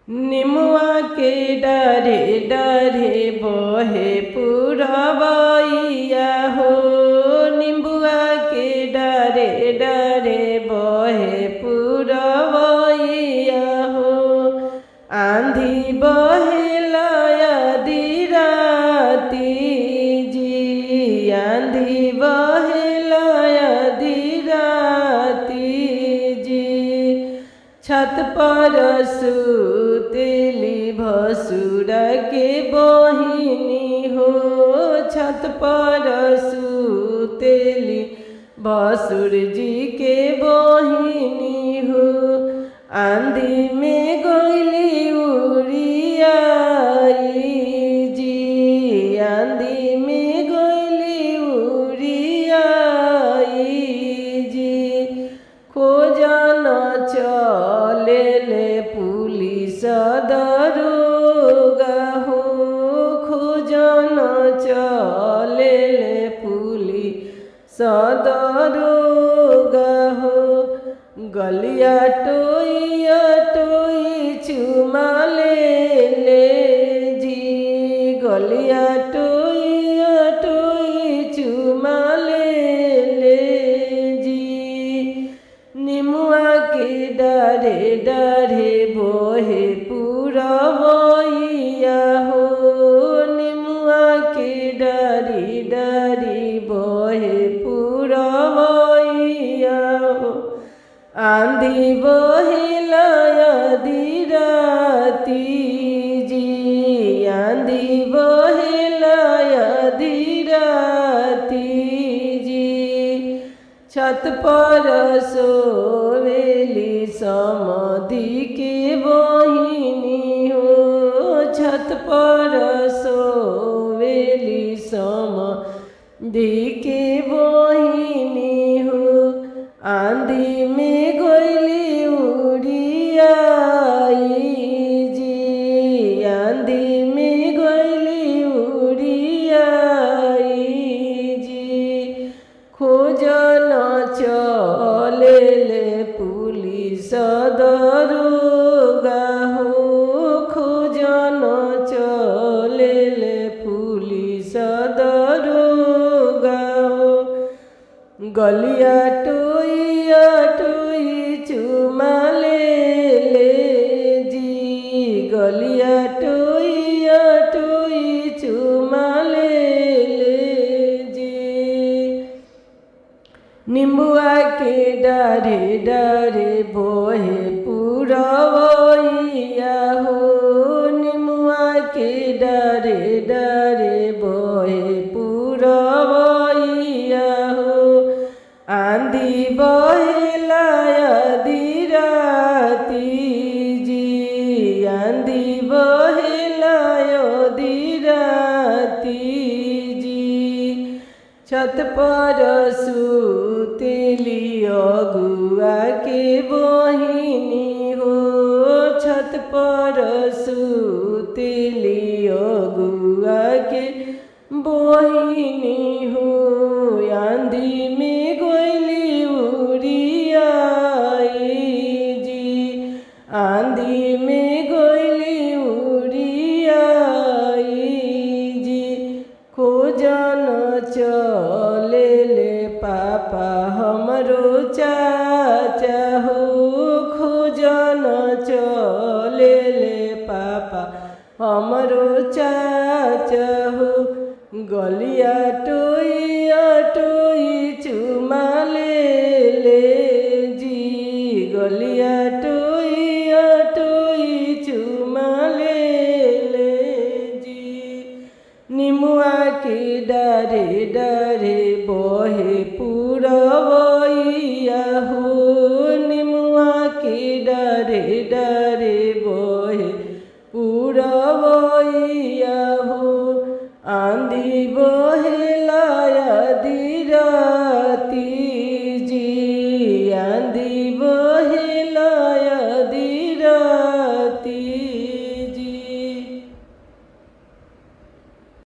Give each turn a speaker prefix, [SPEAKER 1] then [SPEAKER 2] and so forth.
[SPEAKER 1] निमुआ के डरे डरे बहे पुरवैया हो। निम्बुआ के डरे डरे बहे पुरवैया हो। आंधी बहे लयदी राती जी, आंधी बहे लयदी राती जी। छत पर सुतेली भसुर के बहिनी हो। छत पर सुतेली भसुर जी के बहिनी हो। आंधी में गइली उड़ियाई जी, आंधी में गइली उड़ियाई जी। खोजन चलेले पुलिस दरोगा हो। खोजन चलेले पुलिस दरोगा हो। गलिया टोइया टोई चुमा ले जी, गलिया टोइया टोई चुमा ले जी। निमुआ के डरे डरे बहे पुरवैया हो। निमुआ के डरी डरी बहे पुरवैया हो। आंधी बहे लयदी राती जी, आंधी बहे लयदी राती जी। छत पर सोवेली समधी के बहिनी हो। छत पर सोवेली समधी के बहिनी हो। आंधी में गइली उड़ियाई जी, आंधी में गइली उड़ियाई जी। खोजन चलेले पुलिस दरोगा हो। खोजन चलेले पुलिस दरोगा हो। गलिया टोइया टोई चुमा ले जी, गलिया टोइया टोई चुमा ले जी। निम्बुआ के डरे डरे बहे पुरवैया हो। निमुआ के डरे डरे बहे पुरवैया हो। आंधी बहे लयदी राती जी, आंधी बहे लयदी राती जी। छत पर सुतेली अगुआ के बहिनी हो। छत पर सुतेली अगुआ के बहिनी हो। आंधी में गइली उड़ियाई जी, आंधी में गइली उड़ियाई जी। खोजन चलेले पापा हमरो चाचा हो। खोजन चलेले पापा हमरो चाचा हो। गलिया टोइया टोई चुमा ले जी, गलिया टोइया टोई चुमा ले जी। निमुआ के डरे डरे